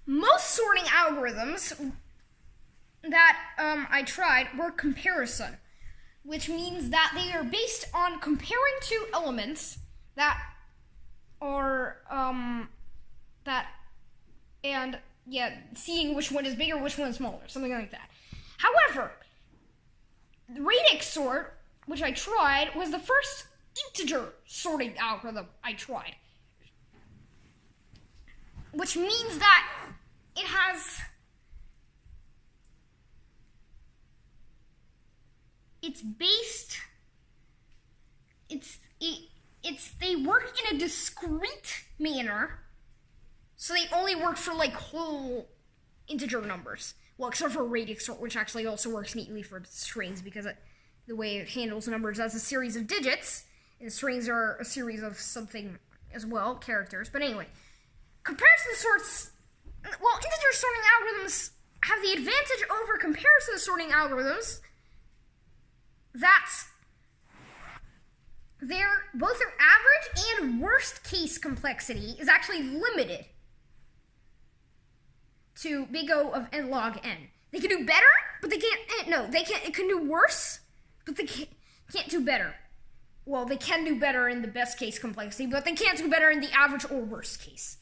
most sorting algorithms that I tried were comparison, which means that they are based on comparing two elements that are seeing which one is bigger, which one is smaller, something like that. However, the radix sort, which I tried, was the first integer sorting algorithm I tried, which means that it has they work in a discrete manner, so they only work for like whole integer numbers. Well, except for radix sort, which actually also works neatly for strings because the way it handles numbers as a series of digits, and strings are a series of something as well, characters. But anyway, comparison sorts, well, integer sorting algorithms have the advantage over comparison sorting algorithms that both their average and worst case complexity is actually limited to big O of n log n. They can do better, but they can't. No, they can't. It can do worse, but they can't do better. Well, they can do better in the best case complexity, but they can't do better in the average or worst case.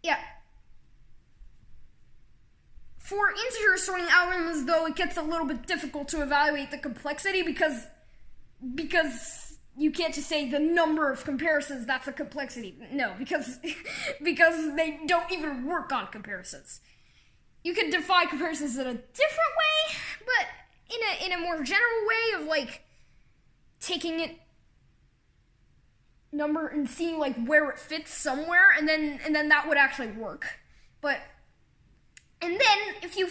Yeah. For integer sorting algorithms, though, it gets a little bit difficult to evaluate the complexity because you can't just say the number of comparisons, that's the complexity. No, because they don't even work on comparisons. You can define comparisons in a different way, but in a more general way of like taking it number and seeing like where it fits somewhere, and then that would actually work. And then you'll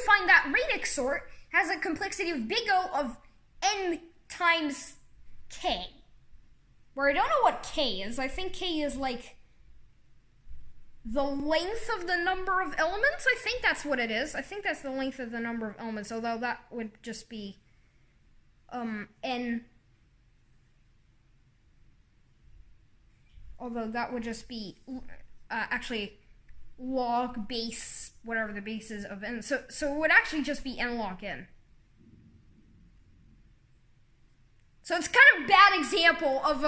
find that radix sort has a complexity of big O of n times k. Where I don't know what k is. I think k is like the length of the number of elements. I think that's what it is. I think that's the length of the number of elements, although that would just be n. Although that would just be actually log base, whatever the base is of n. So it would actually just be n log n. So it's kind of a bad example of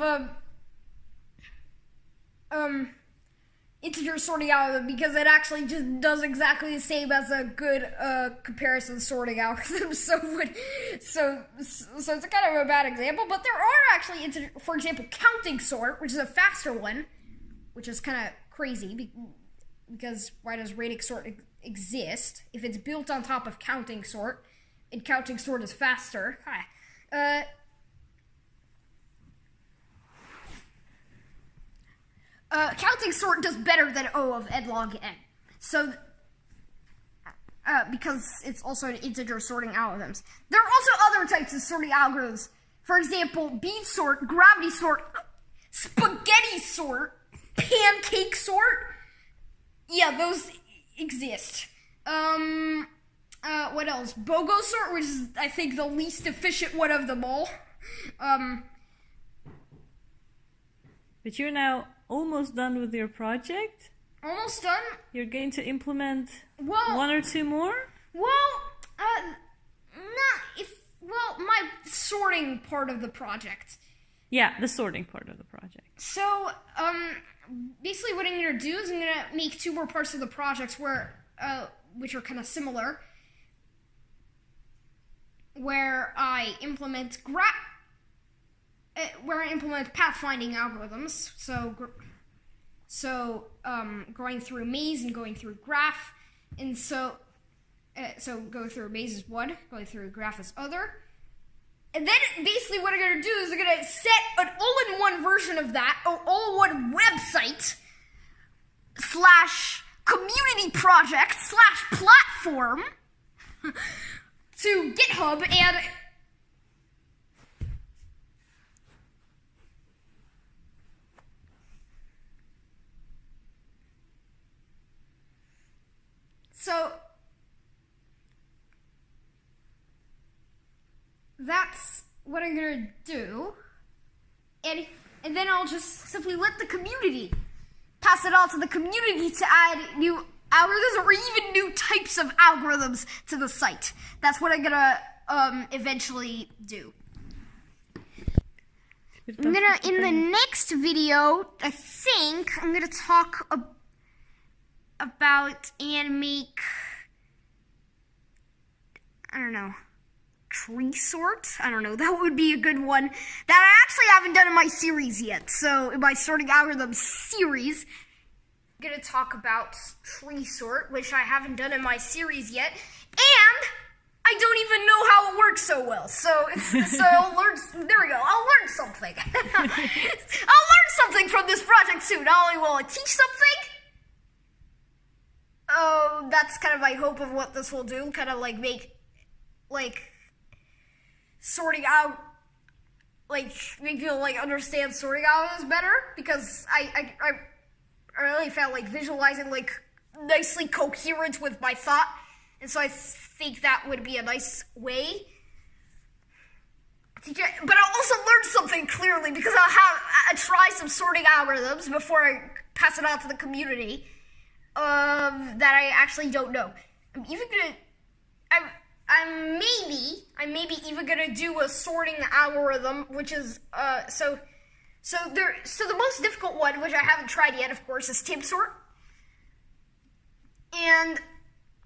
a integer sorting algorithm because it actually just does exactly the same as a good comparison sorting algorithm. So it's a kind of a bad example. But there are actually for example, counting sort, which is a faster one, which is kind of crazy because why does radix sort exist if it's built on top of counting sort? And counting sort is faster. Counting sort does better than O of n log n. So, because it's also an integer sorting algorithms. There are also other types of sorting algorithms. For example, bead sort, gravity sort, spaghetti sort, pancake sort. Yeah, those exist. What else? BOGO sort, which is, I think, the least efficient one of them all. But you're now almost done with your project? Almost done? You're going to implement one or two more? My sorting part of the project. Yeah, the sorting part of the project. So, basically what I'm going to do is I'm going to make two more parts of the project which are kind of similar, where I implement pathfinding algorithms. So going through a maze and going through graph, and so going through a maze is one, going through a graph is other. And then basically what I'm going to do is I'm going to set an all-in-one version of that, or all-in-one website / community project / platform to GitHub, and so that's what I'm gonna do. and then I'll just simply let the community pass it on to the community to add new algorithms or even new types of algorithms to the site. That's what I'm gonna eventually do. I'm gonna, in the next video, I think I'm gonna talk about and make, I don't know, tree sort? I don't know, that would be a good one that I actually haven't done in my series yet. So in my sorting algorithms series, I'm gonna talk about tree sort, which I haven't done in my series yet, and I don't even know how it works so well. So I'll learn. There we go. I'll learn something. I'll learn something from this project soon. Not only will I teach something. Oh, that's kind of my hope of what this will do. Kind of like make, like, sorting out, like, make people like understand sorting algorithms better, because I really felt like visualizing like nicely coherent with my thought, and so I think that would be a nice way to teach it. But I'll also learn something clearly, because I'll try some sorting algorithms before I pass it on to the community that I actually don't know. I'm even gonna I'm maybe even gonna do a sorting algorithm, which is so the most difficult one, which I haven't tried yet, of course, is tib sort, and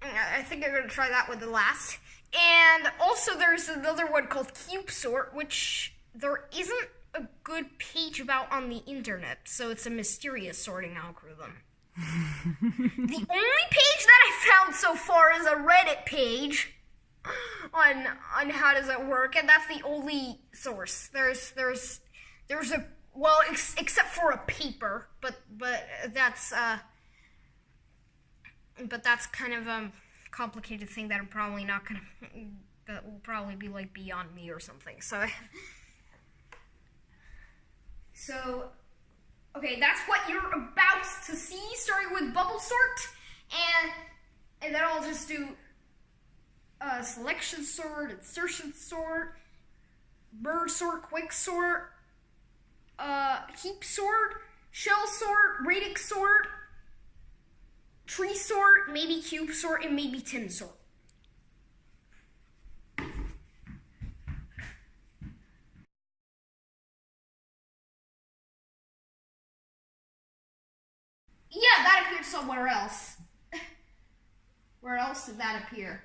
I think I'm gonna try that one the last. And also there's another one called cube sort, which there isn't a good page about on the internet, so it's a mysterious sorting algorithm. The only page that I found so far is a Reddit page on how does it work, and that's the only source. There's a, well, except for a paper, but that's kind of a complicated thing that I'm probably not gonna, that will probably be like beyond me or something. So okay, that's what you're about to see, starting with bubble sort, and then I'll just do selection sort, insertion sort, merge sort, quick sort, heap sort, shell sort, radix sort, tree sort, maybe cube sort, and maybe tin sort. Yeah, that appeared somewhere else. Where else did that appear?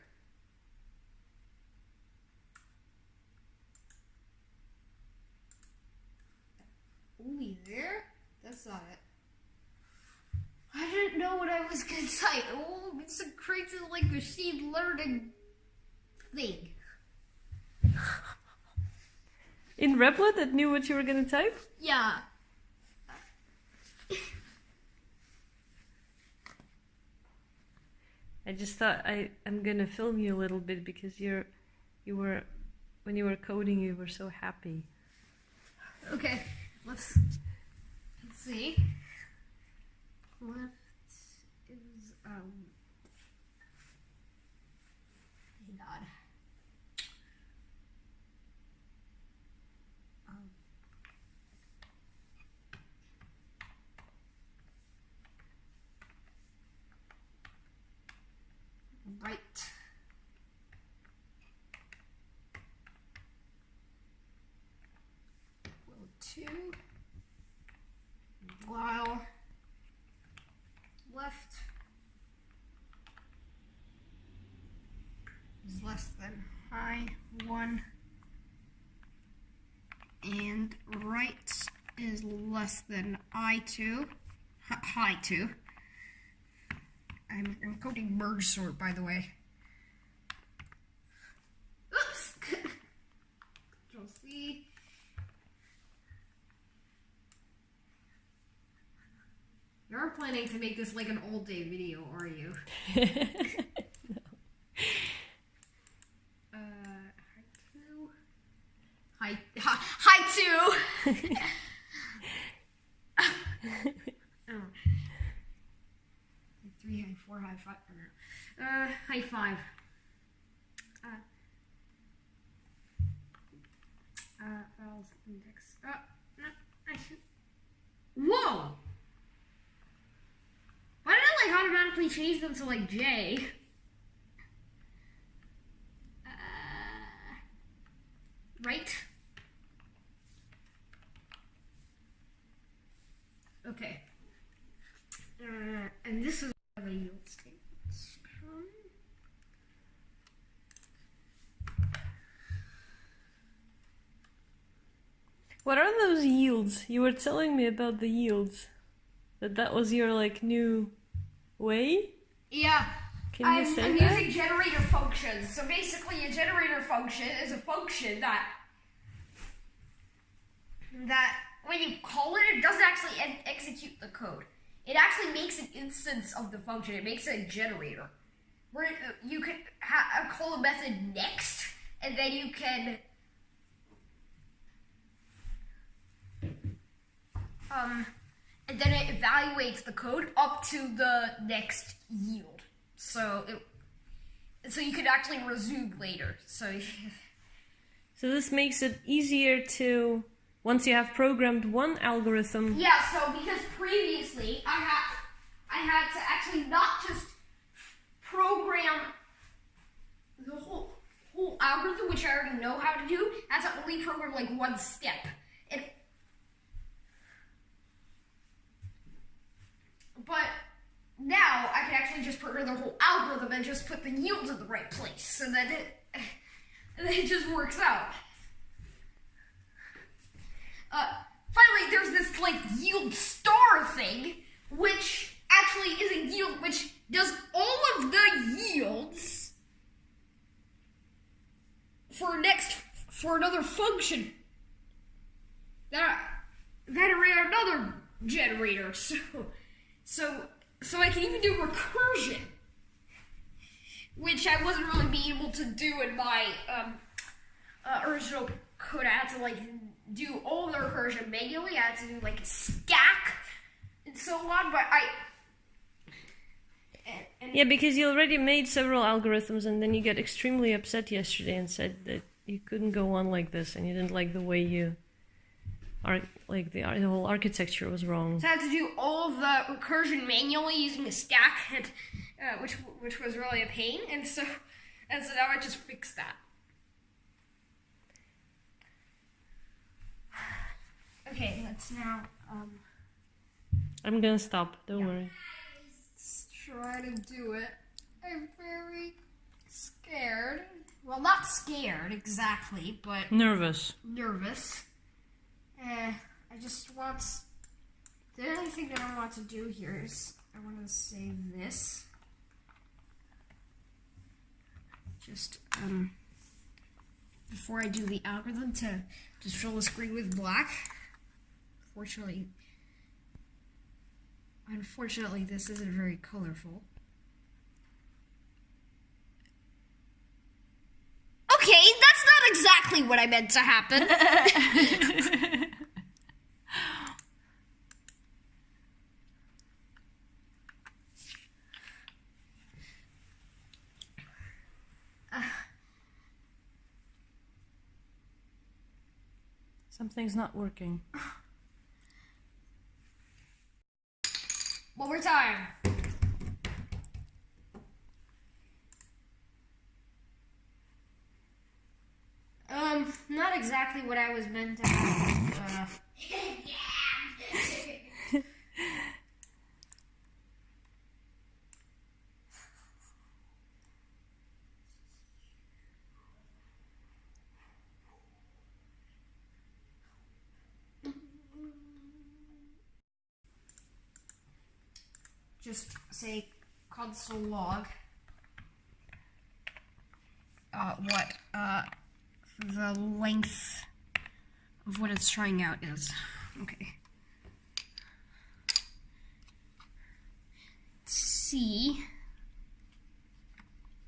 Only there? That's not it. I didn't know what I was gonna type. Oh, it's a crazy like machine learning thing. In repl.it, it knew what you were gonna type? Yeah. I just thought I'm gonna film you a little bit, because you were when you were coding, you were so happy. Okay, let's see. Left is oh God. Right. Well, 2 while left is less than high 1 and right is less than I2, high 2. I'm coding merge sort, by the way. Oops! Control C. You aren't planning to make this like an all day video, are you? No. High 2. Oh. 3, high 4, high 5. High 5. Files index. No. me change them to like J. Right? Okay. And this is the yield statements. What are those yields? You were telling me about the yields. That was your like new way? Yeah. Can you say I'm that? using generator functions. So basically a generator function is a function that when you call it, it doesn't actually execute the code. It actually makes an instance of the function. It makes a generator. Where you can call a method next, and then you can and then it evaluates the code up to the next yield. So you can actually resume later. So this makes it easier to, once you have programmed one algorithm. Yeah, so because previously I had to actually not just program the whole algorithm, which I already know how to do. I had to only program like one step. But now I can actually just program the whole algorithm and just put the yields in the right place, so that it just works out. Finally, there's this like yield star thing, which actually is a yield which does all of the yields for another function that ran another generator. So I can even do recursion, which I wasn't really being able to do in my original code. I had to like do all the recursion manually. I had to do like a stack and so on. But yeah, because you already made several algorithms, and then you got extremely upset yesterday and said that you couldn't go on like this, and you didn't like the way you like the whole architecture was wrong. So I had to do all of the recursion manually using a stack, and which was really a pain. And so now I just fixed that. Okay, let's now. I'm gonna stop. Don't Yeah. worry. Let's try to do it. I'm very scared. Well, not scared exactly, but Nervous. nervous. I just want. The only thing that I want to do here is I want to say this. Just before I do the algorithm to just fill the screen with black. Unfortunately, this isn't very colorful. Okay, that's not exactly what I meant to happen. Something's not working. One more time. Not exactly what I was meant to have. Just say console log what the length of what it's trying out is. Okay. Let's see.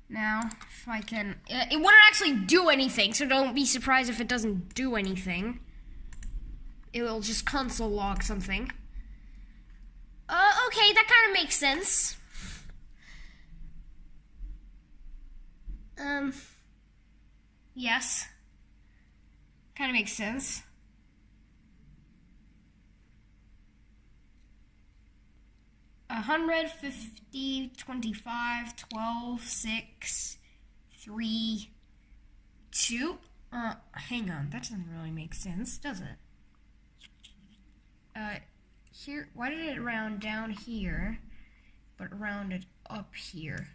Now, if I can... It wouldn't actually do anything, so don't be surprised if it doesn't do anything. It will just console log something. Okay, that kind of makes sense. Yes. Kind of makes sense. 100, 50, 25, 12, 6, 3, 2. Hang on, that doesn't really make sense, does it? Here, why did it round down here, but rounded up here?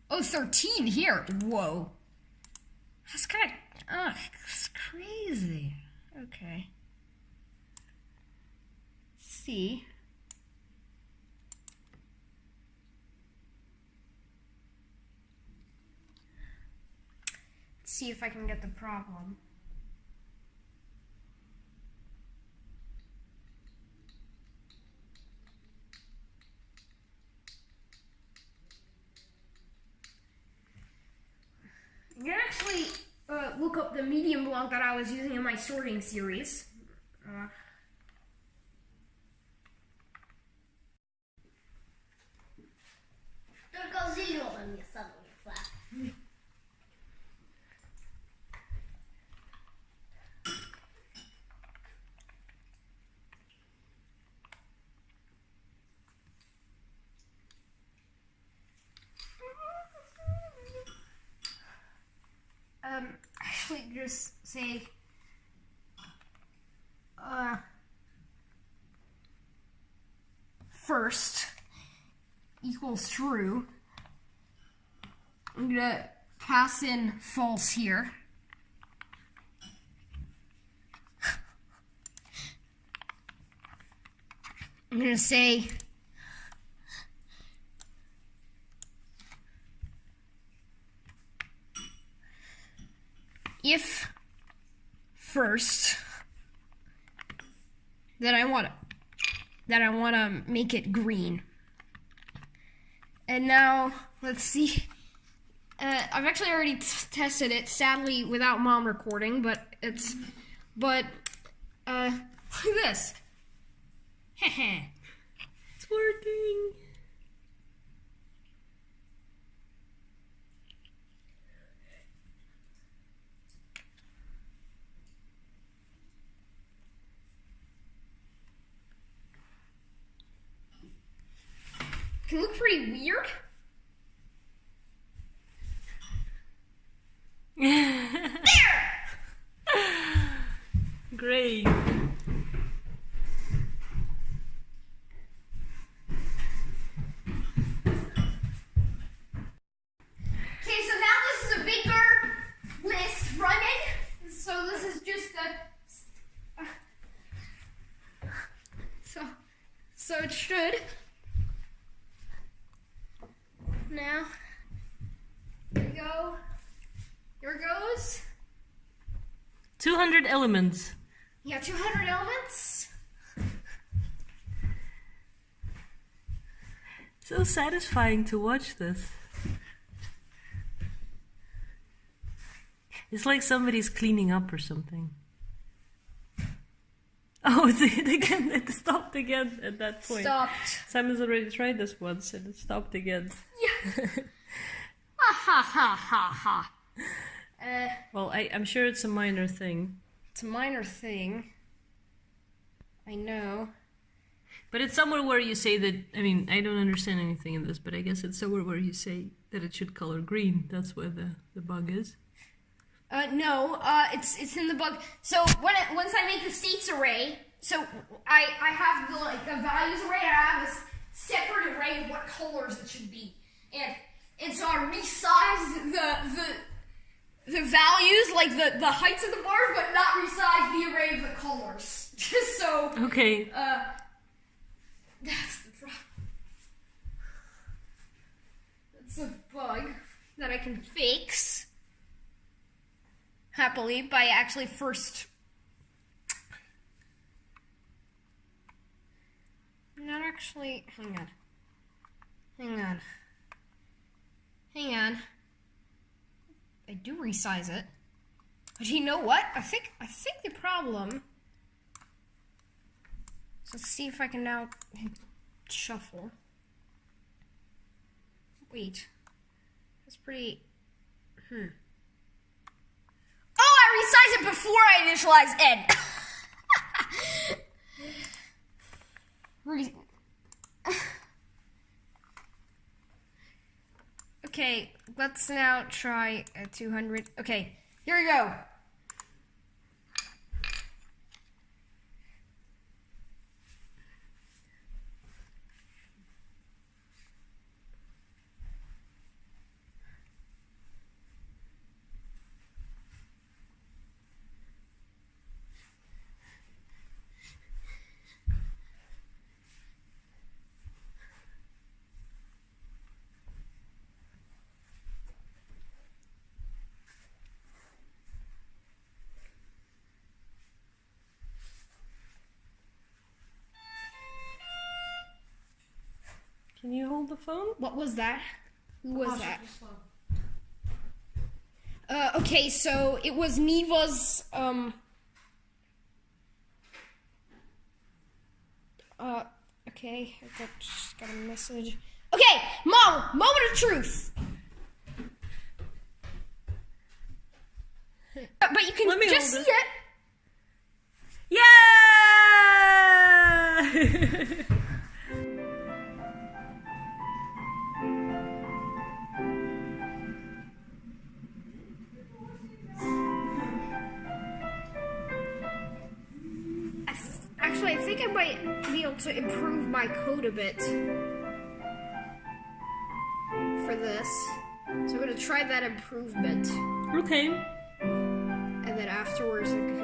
Oh, 13 here. Whoa. That's kind of, it's crazy. Okay. Let's see. Let's see if I can get the problem. You can actually look up the medium block that I was using in my sorting series. Tylko zielone mnie saduje. Actually just say first equals true. I'm gonna pass in false here. I'm gonna say if first that I want to make it green. And now let's see. I've actually already tested it, sadly without mom recording, but look at this. It's working. Can look pretty weird. Great. Okay, so now this is a bigger list running. So this is just the so it should. Now, here we go. Here it goes. 200 elements. Yeah, 200 elements. So satisfying to watch this. It's like somebody's cleaning up or something. Oh, it stopped again at that point. Stopped. Simon's already tried this once and it stopped again. Yeah. Ha ha ha ha ha. Well, I'm sure it's a minor thing. It's a minor thing. I know. But it's somewhere where you say that, I mean, I don't understand anything in this, but I guess it's somewhere where you say that it should color green. That's where the bug is. No, it's in the bug. So once I make the states array, so I have the values array, and I have this separate array of what colors it should be, and so I resize the values, like the heights of the bars, but not resize the array of the colors. Just so Okay. That's the problem. That's a bug that I can fix happily by actually first not actually hang on. I do resize it. But you know what? I think the problem. So let's see if I can now shuffle. Wait. That's pretty Oh, I resized it before I initialized N. let's now try a 200. Okay, here we go. Can you hold the phone? What was that? Who was that? Okay, so it was Neva's, okay, I just got a message. Okay, Mom, moment of truth. But you can Let me just see hold it. Yeah! Actually, I think I might be able to improve my code a bit for this. So I'm gonna try that improvement, Okay. and then afterwards I could...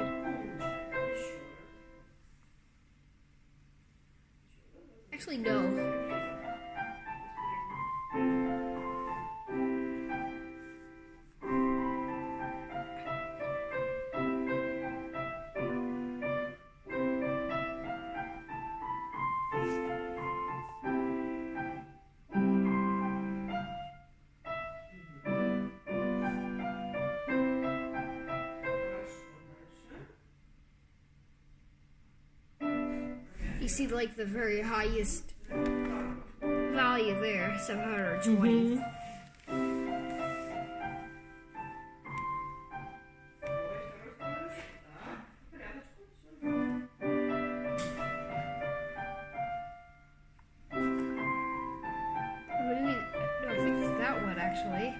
Actually, no. You see, like, the very highest value there, 720. What do you mean? No, I think it's that one, actually.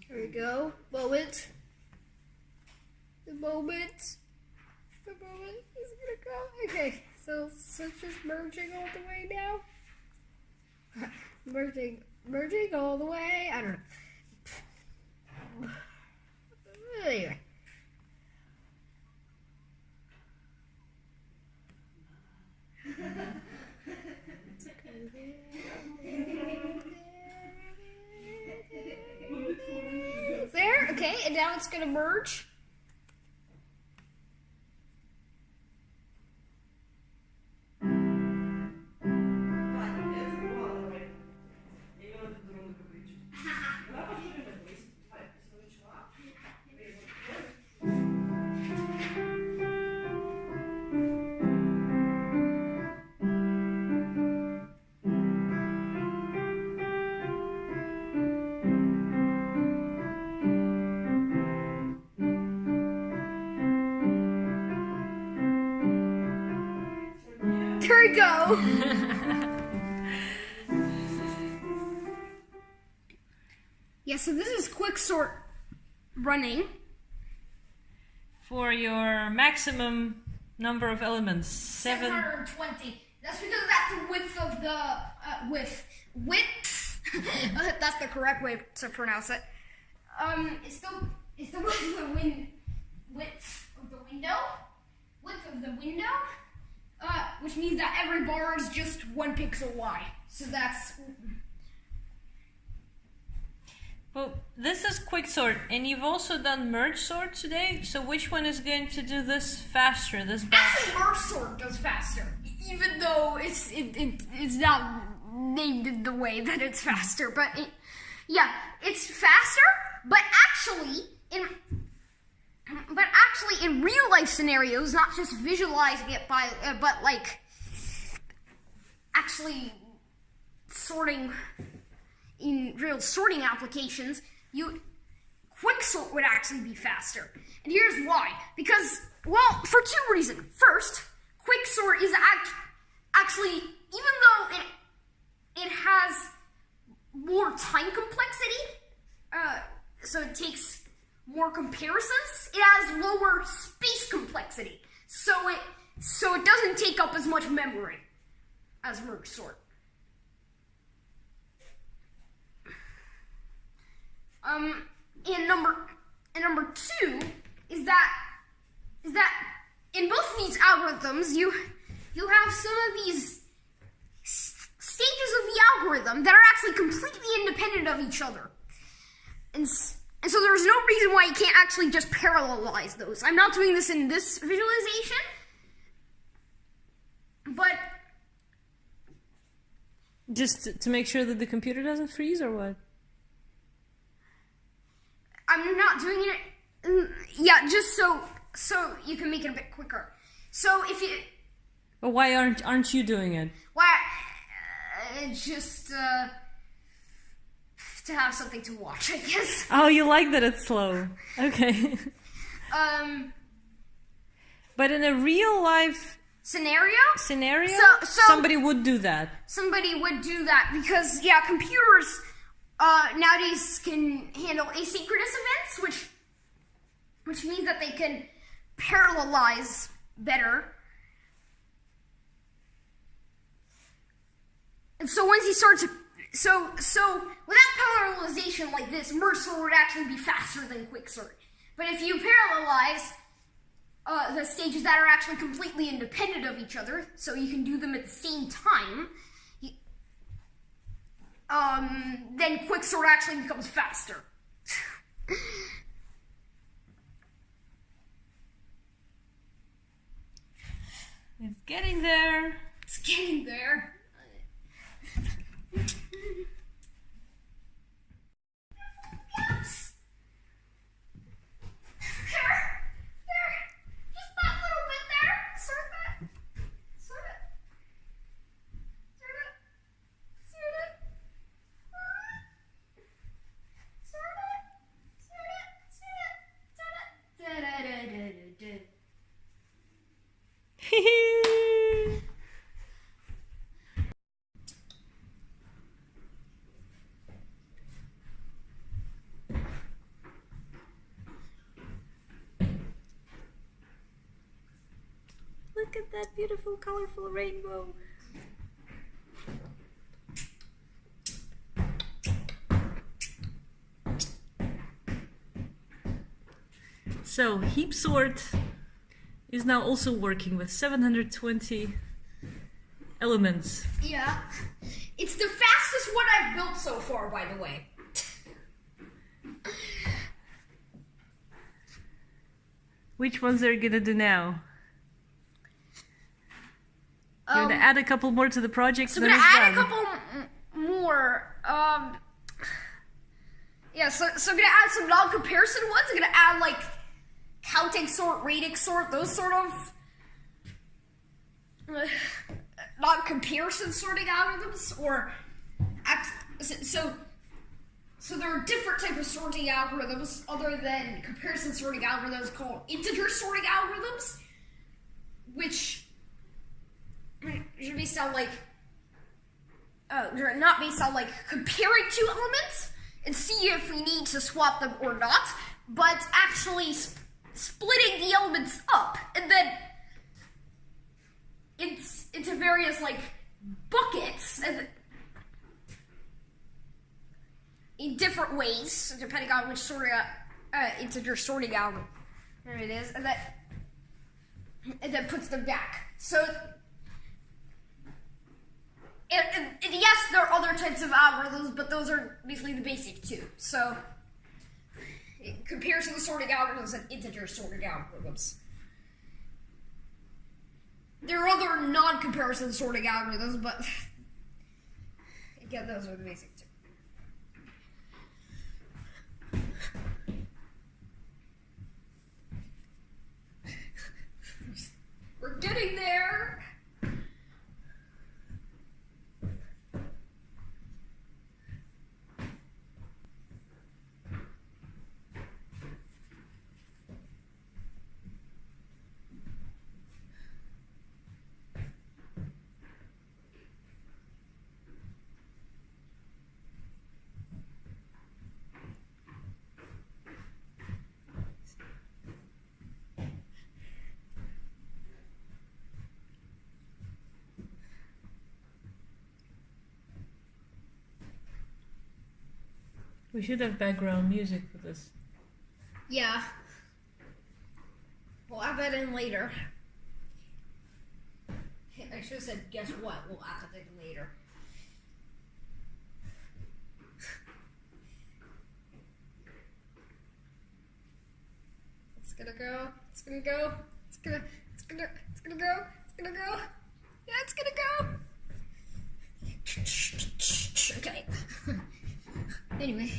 Here we go. Moment. The moment is gonna come. Okay, so it's just merging all the way now. merging all the way. I don't know. Anyway. There, okay, and now it's gonna merge. There we go. Yeah, so this is quicksort running. For your maximum number of elements, 720. That's because that's the width of the width. That's the correct way to pronounce it. It's the width of the window, which means that every bar is just 1 pixel wide. So that's. Well, this is quicksort, and you've also done merge sort today. So which one is going to do this faster? This Actually, merge sort does faster, even though it's not named the way that it's faster. But it's faster. But actually, in real life scenarios, not just visualizing it but like actually sorting in real sorting applications, quicksort would actually be faster. And here's why. Because, well, for 2 reasons. First, quicksort is actually, even though it has more time complexity, so it takes more comparisons, it has lower space complexity. So it doesn't take up as much memory as merge sort. And number 2 is that in both of these algorithms you have some of these stages of the algorithm that are actually completely independent of each other. And so there's no reason why you can't actually just parallelize those. I'm not doing this in this visualization, but just to make sure that the computer doesn't freeze, or what? I'm not doing it. Yeah, just so you can make it a bit quicker. So if you. But why aren't you doing it? Why? Just to have something to watch, I guess. Oh, you like that it's slow. Okay. But in a real life scenario, so somebody would do that. Somebody would do that because computers nowadays can handle asynchronous events, which means that they can parallelize better. And so once you start to so without parallelization like this, merge sort would actually be faster than quicksort. But if you parallelize the stages that are actually completely independent of each other, so you can do them at the same time, then quicksort actually becomes faster. It's getting there. It's getting there. Yes. There. Just that little bit there. Sort it. Sort it. Look at that beautiful, colorful rainbow. So, heap sort is now also working with 720 elements. Yeah. It's the fastest one I've built so far, by the way. Which ones are you gonna do now? You're gonna add a couple more to the project. So I'm gonna add a couple more. Yeah, so I'm gonna add some non-comparison ones. I'm gonna add like counting sort, radix sort, those sort of non-comparison sorting algorithms, or so there are different types of sorting algorithms other than comparison sorting algorithms called integer sorting algorithms, which are based on like not based on like comparing two elements and see if we need to swap them or not, but actually splitting the elements up and then into various like buckets, and in different ways, depending on which sort of integer sorting algorithm it is, and then puts them back. So, and yes, there are other types of algorithms, but those are basically the basic two. So, compared to the sorting algorithms and integer sorting algorithms. There are other non-comparison sorting algorithms, but again, those are the basic two. We're getting there. We should have background music for this. Yeah. We'll add that in later. I should have said, guess what? We'll add that in later. It's gonna go. It's gonna go. It's gonna go. It's gonna go. Yeah, it's gonna go. Okay. Anyway.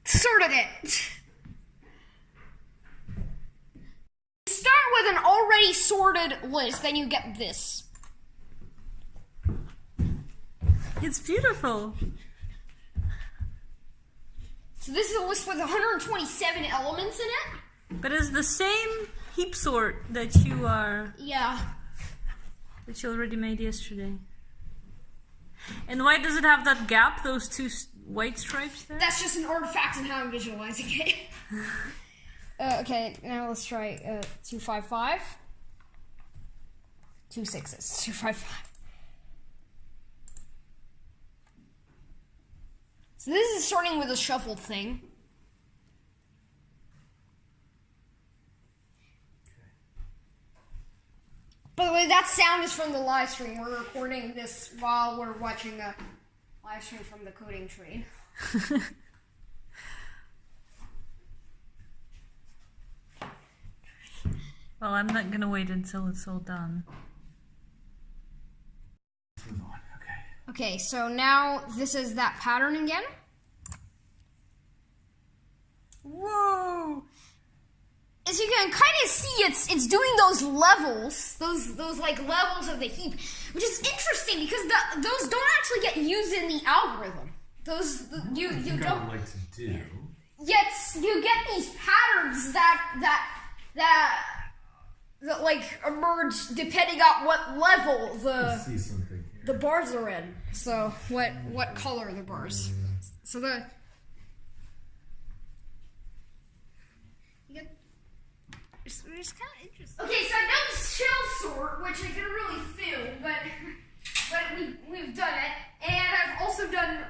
Sorted it. Start with an already sorted list, then you get this. It's beautiful. So this is a list with 127 elements in it. But it's the same heap sort that you already made yesterday. And why does it have that gap, those two white stripes there? That's just an artifact in how I'm visualizing it. Okay, now let's try 255. 2 6s. 255. So this is starting with a shuffled thing. By the way, that sound is from the live stream. We're recording this while we're watching a live stream from the coding train. Well, I'm not gonna wait until it's all done. Let's move on. Okay. Okay, so now this is that pattern again. Whoa! As you can kind of see, it's doing those levels, those like levels of the heap, which is interesting because those don't actually get used in the algorithm. You don't like to do. Yet you get these patterns that like emerge depending on what level I see something here. the bars are in. So what color are the bars? So it's kind of interesting. Okay, so I know the shell sort, which I didn't really film, but we've done it, and I've also done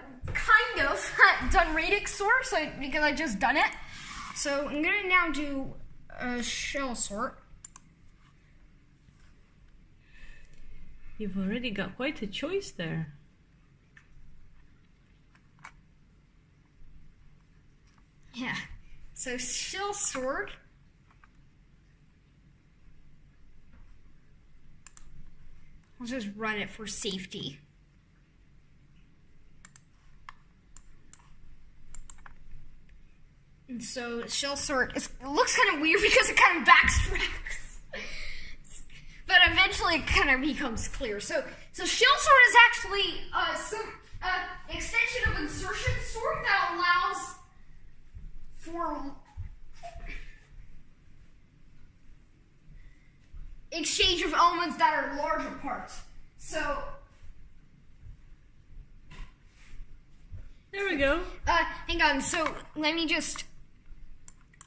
done radix sort, because I just done it. So I'm gonna now do a shell sort. You've already got quite a choice there. Yeah. So shell sort. I'll just run it for safety. And so shell sort it looks kind of weird because it kind of backtracks. But eventually it kind of becomes clear. So shell sort is actually some extension of insertion sort that allows for exchange of elements that are larger parts. So There we go. hang on. So let me just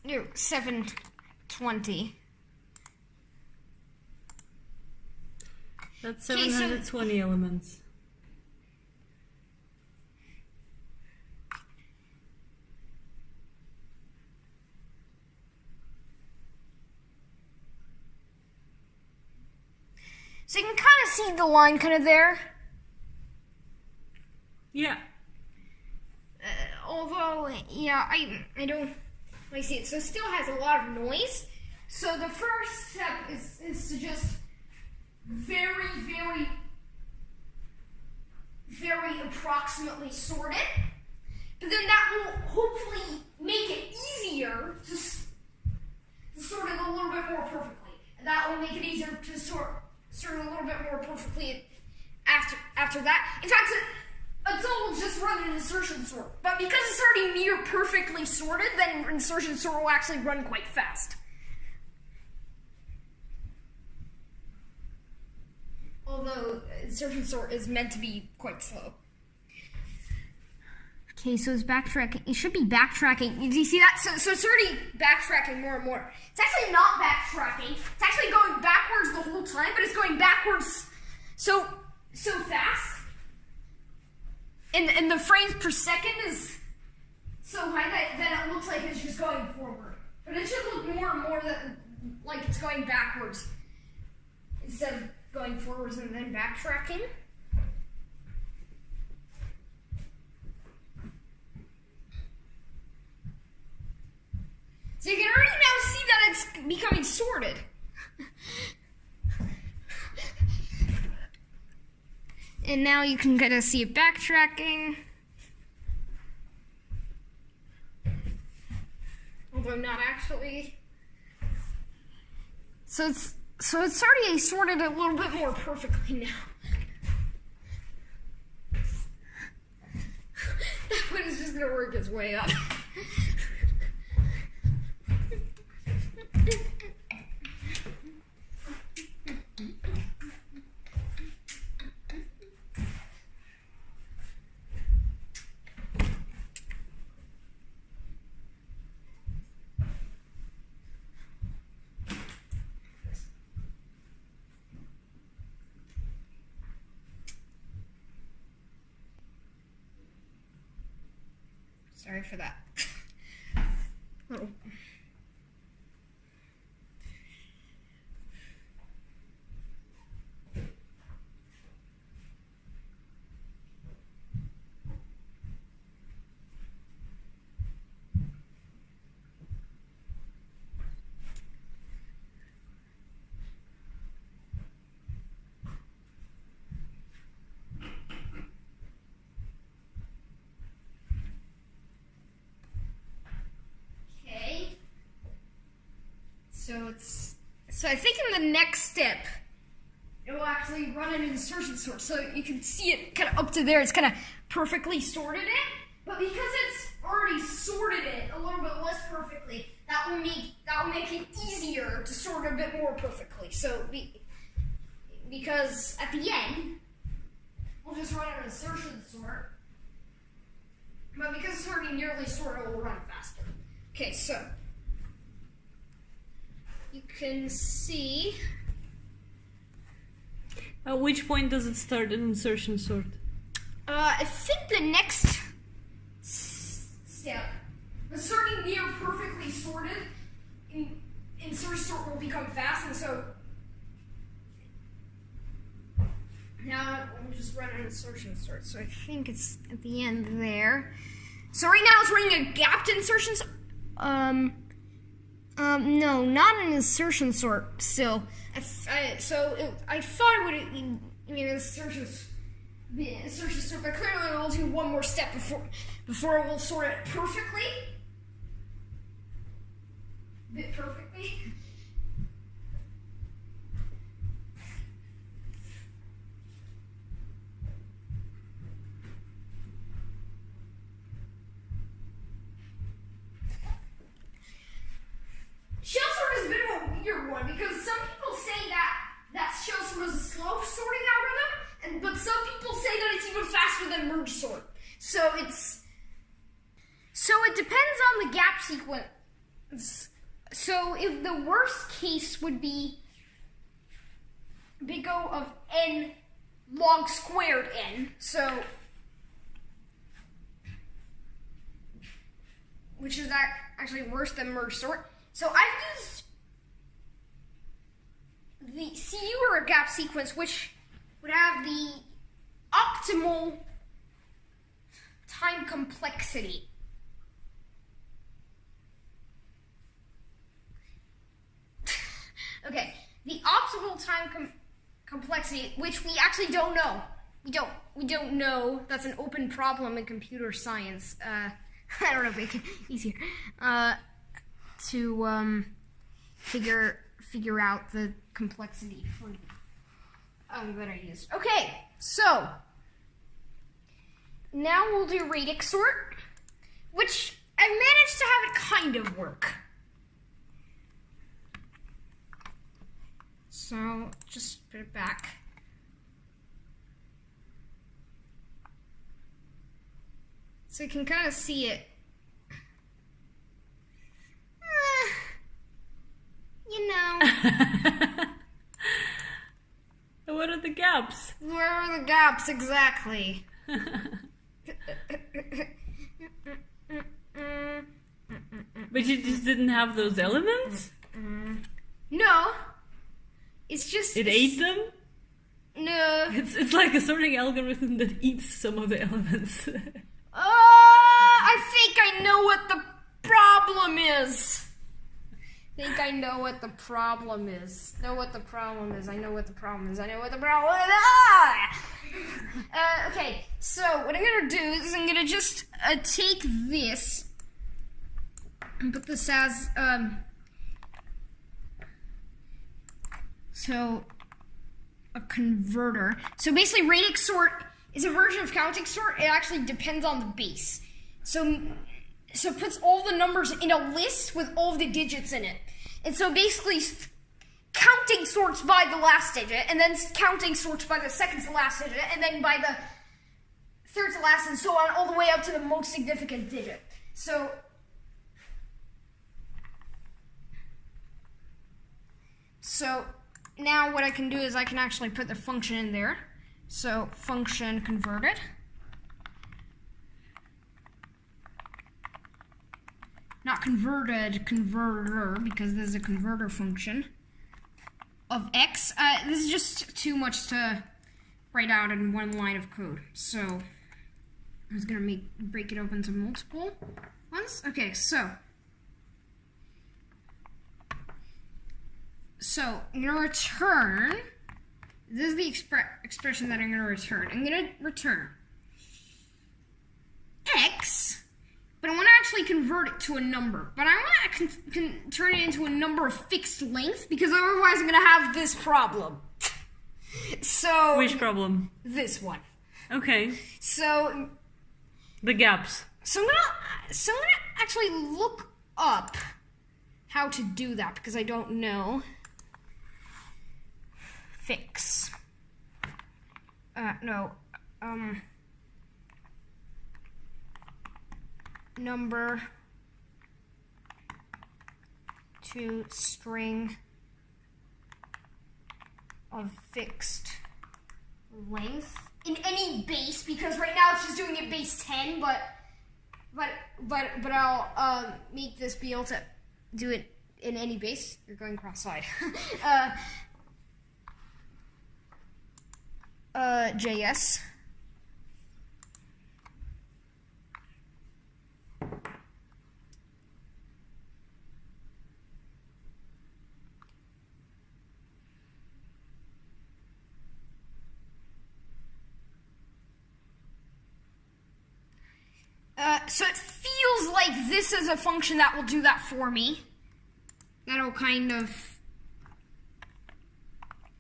do 720. That's Okay, so- 720 elements. So you can kind of see the line kind of there. Yeah. Although, yeah, I don't really see it. So it still has a lot of noise. So the first step is to just very approximately sort it. But then that will hopefully make it easier to sort it a little bit more perfectly. And that will make it easier to sort it a little bit more perfectly after that. In fact, until we'll just run an insertion sort. But because it's already near perfectly sorted, then insertion sort will actually run quite fast. Although insertion sort is meant to be quite slow. Okay, so it's backtracking. It should be backtracking. Do you see that? So it's already backtracking more and more. It's actually not backtracking. It's actually going backwards the whole time, but it's going backwards so fast. And the frames per second is so high that it looks like it's just going forward. But it should look more and more like it's going backwards instead of going forwards and then backtracking. So you can already now see that it's becoming sorted. And now you can kind of see it backtracking. Although not actually. So it's already sorted a little bit more perfectly now. That one is just gonna work its way up. Sorry for that. Little. So I think in the next step, it will actually run an insertion sort. So you can see it kind of up to there. It's kind of perfectly sorted it. But because it's already sorted it a little bit less perfectly, that will make it easier to sort a bit more perfectly. So because at the end, we'll just run an insertion sort. But because it's already nearly sorted, it will run faster. Okay, so you can see. At which point does it start an insertion sort? I think the next step, the sorting near perfectly sorted, insertion sort will become fast, and so now we'll just run an insertion sort. So I think it's at the end there. So right now it's running a gapped insertion sort. No, not an insertion sort still. I thought it would mean insertion sort, but clearly we'll do one more step before it will sort it perfectly. faster than merge sort. So it depends on the gap sequence. So if the worst case would be big O of n log squared n, so which is actually worse than merge sort. So I've used the CU or a gap sequence, which would have the optimal time complexity. Okay, the optimal time complexity, which we actually don't know. We don't know. That's an open problem in computer science. I don't know, make it easier to figure out the complexity for that I used. Okay, so now we'll do radix sort, which I managed to have it kind of work. So just put it back. So you can kind of see it. You know. What are the gaps? Where are the gaps exactly? But you just didn't have those elements? No. It's just... It ate them? No. It's like a sorting algorithm that eats some of the elements. I think I know what the problem is. I know what the problem is. I know what the problem is. Okay, so what I'm gonna do is I'm gonna just take this and put this as so a converter. So basically radix sort is a version of counting sort. It actually depends on the base. So it puts all the numbers in a list with all of the digits in it. And so basically counting sorts by the last digit, and then counting sorts by the second to last digit, and then by the third to last, and so on, all the way up to the most significant digit. So now what I can do is I can actually put the function in there. So function converted. Not converted, converter, because this is a converter function of x. This is just too much to write out in one line of code. So I'm just gonna break it up into multiple ones. Okay, so I'm gonna return. This is the expression that I'm gonna return. I'm gonna return x. But I want to actually convert it to a number. But I want to turn it into a number of fixed length, because otherwise I'm going to have this problem. So... Which problem? This one. Okay. So... The gaps. So I'm gonna actually look up how to do that, because I don't know. Fix. Number to string of fixed length in any base, because right now it's just doing it base 10, but I'll make this be able to do it in any base. You're going cross-eyed. JS. So it feels like this is a function that will do that for me. That'll kind of...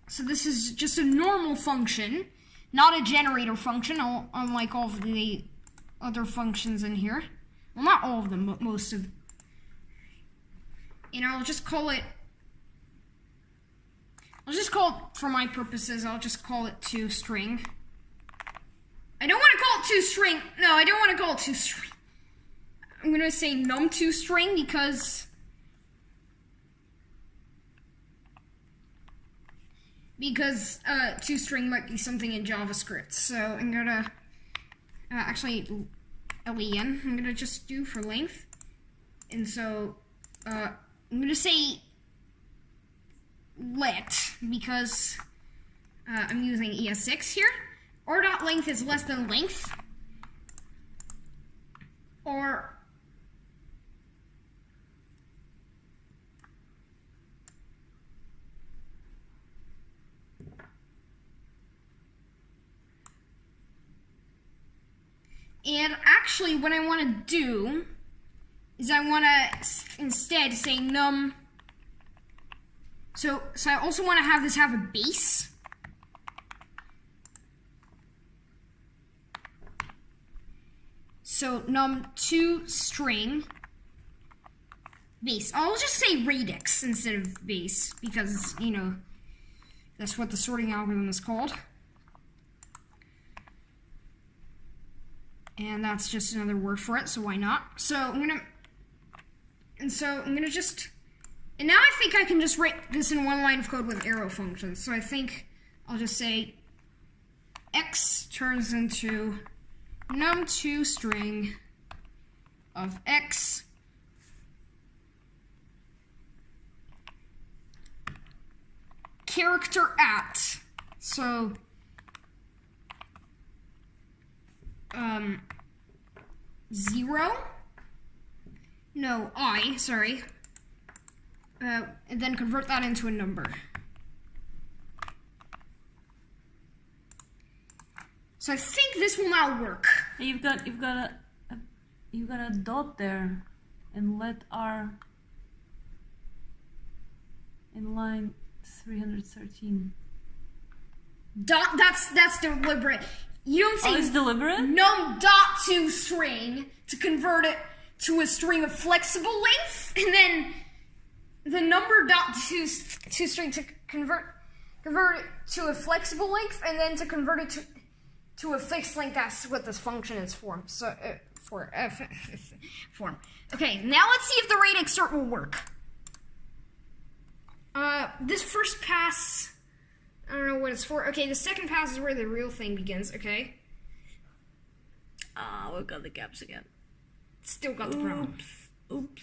So this is just a normal function, not a generator function, unlike all of the other functions in here. Well, not all of them, but most of... And I'll just call it... for my purposes, I'll just call it toString. I don't want to call it toString. No, I don't want to call it toString. I'm gonna say num toString because toString might be something in JavaScript. So I'm gonna actually len. I'm gonna just do for length, and so I'm gonna say let because I'm using ES6 here. Or.length is less than length, or and actually what I want to do is I want to instead say num. So I also want to have this have a base. So num toString base. I'll just say radix instead of base because, you know, that's what the sorting algorithm is called. And that's just another word for it, so why not? So I'm gonna just, and now I think I can just write this in one line of code with arrow functions. So I think I'll just say x turns into num toString of x character at, so 0, no, I, sorry, and then convert that into a number. So I think this will now work. You've got a dot there, and let r in line 313. Dot. That's deliberate. You don't say Oh, it's deliberate? num dot toString to convert it to a string of flexible length, and then the number dot toString to convert it to a flexible length, and then to convert it to a fixed length. That's what this function is for. So form. Okay, now let's see if the radix sort will work. This first pass, I don't know what it's for. Okay, the second pass is where the real thing begins. Okay. We've got the gaps again. Still got the problem. Oops.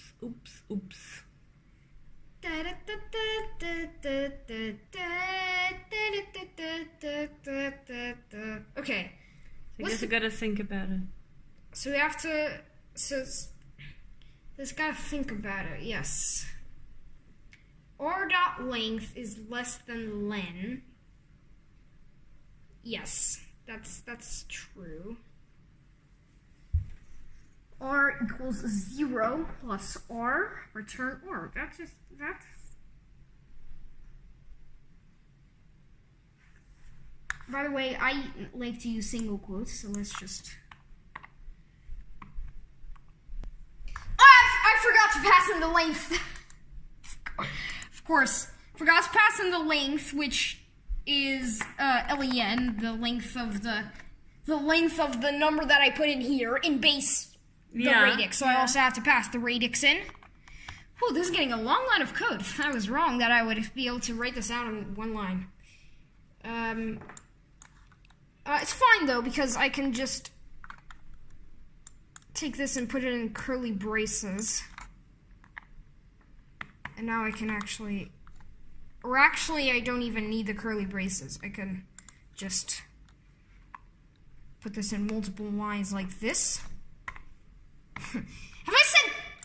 Okay. I guess I gotta think about it. So we have to. So let's gotta think about it. Yes. R.length is less than len. Yes, that's true. R equals 0 plus R, return R. That's. By the way, I like to use single quotes, so let's just. I forgot to pass in the length. Of course, forgot to pass in the length, which is len, the length of the number that I put in here in base the radix. So I also have to pass the radix in. Whew, this is getting a long line of code. I was wrong that I would be able to write this out in one line. It's fine though, because I can just take this and put it in curly braces. And now I can actually, or actually I don't even need the curly braces. I can just put this in multiple lines like this. Have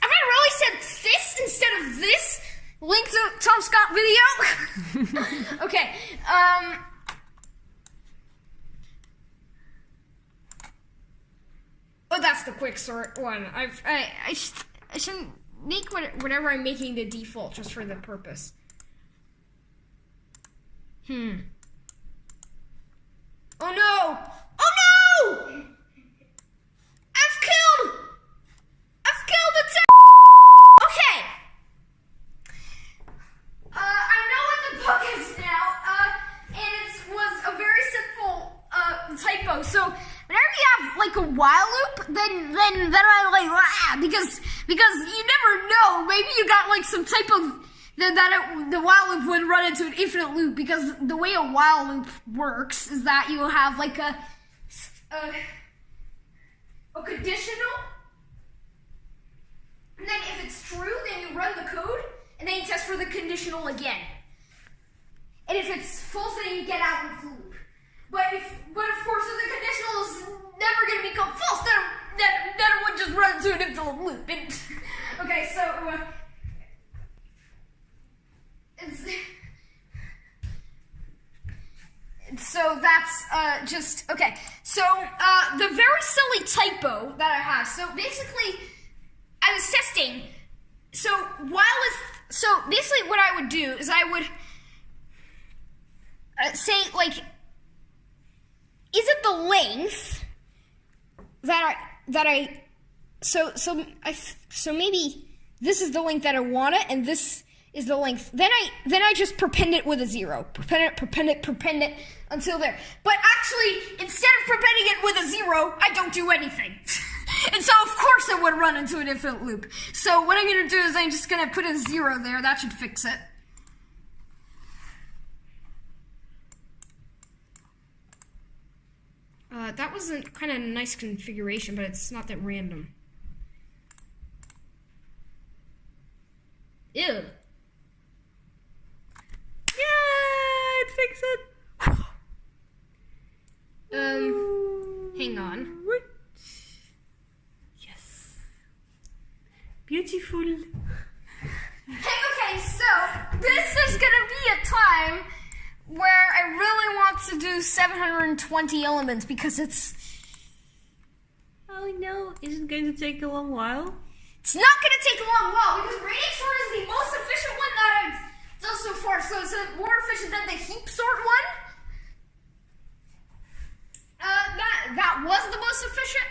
I really said this instead of this? Link to Tom Scott video? Okay, oh, that's the quick sort one. I shouldn't make whatever I'm making the default just for the purpose. Oh no! Oh no! I've killed the Okay. I know what the book is now, and it was a very simple typo. So whenever you have like then I like because you never know. Maybe you got like some type of the while loop would run into an infinite loop, because the way a while loop works is that you have like a conditional, and then if it's true, then you run the code, and then you test for the conditional again. And if it's false, then you get out of the loop. But of course, if the conditional is never going to become false, then it would just run into an infinite loop. Okay, so so that's just okay. So the very silly typo that I have. So basically, I was testing. So basically, what I would do is I would say, like, is it the length so maybe this is the length that I want it, and this is the length. Then I just prepend it with a 0. Prepend it until there. But actually, instead of prepending it with a 0, I don't do anything. And so, of course, it would run into an infinite loop. So what I'm going to do is I'm just going to put a 0 there. That should fix it. That was a kind of nice configuration, but it's not that random. Ew. Yeah, it fixed it. Hang on. Yes. Beautiful. Hey, okay, so this is gonna be a time where I really want to do 720 elements, because it's... Oh no, is it going to take a long while? It's not going to take a long while, because radius sort is the most efficient one that I've done so far. So it's more efficient than the heap sort one. That was the most efficient.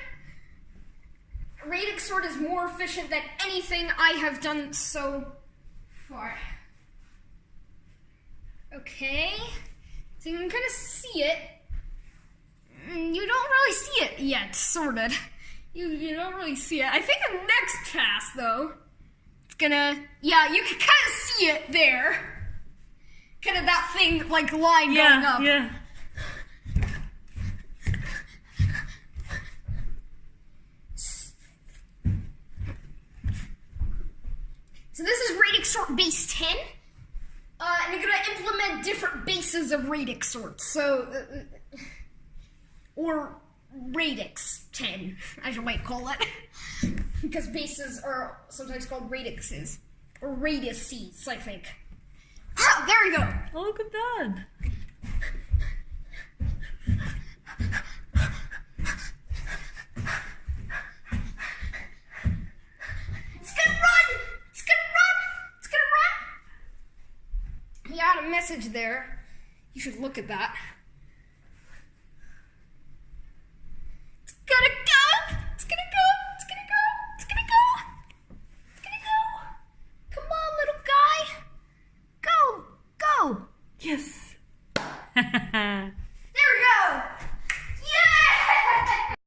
Radix sort is more efficient than anything I have done so far. Okay, so you can kind of see it. You don't really see it yet, sorted. You don't really see it. I think in the next pass, though, it's gonna... Yeah, you can kind of see it there. Kind of that thing, like, line going up. Yeah. So this is radix sort base 10. And you're going to implement different bases of radix sorts. So, or radix 10, as you might call it. Because bases are sometimes called radixes. Or radiuses, I think. Ah, there we go. Oh, look at that. It's gonna run! It's gonna run! It's gonna run! He had a message there. You should look at that. It's gonna go! It's gonna go! It's gonna go! It's gonna go! It's gonna go! Come on, little guy! Go! Go! Yes.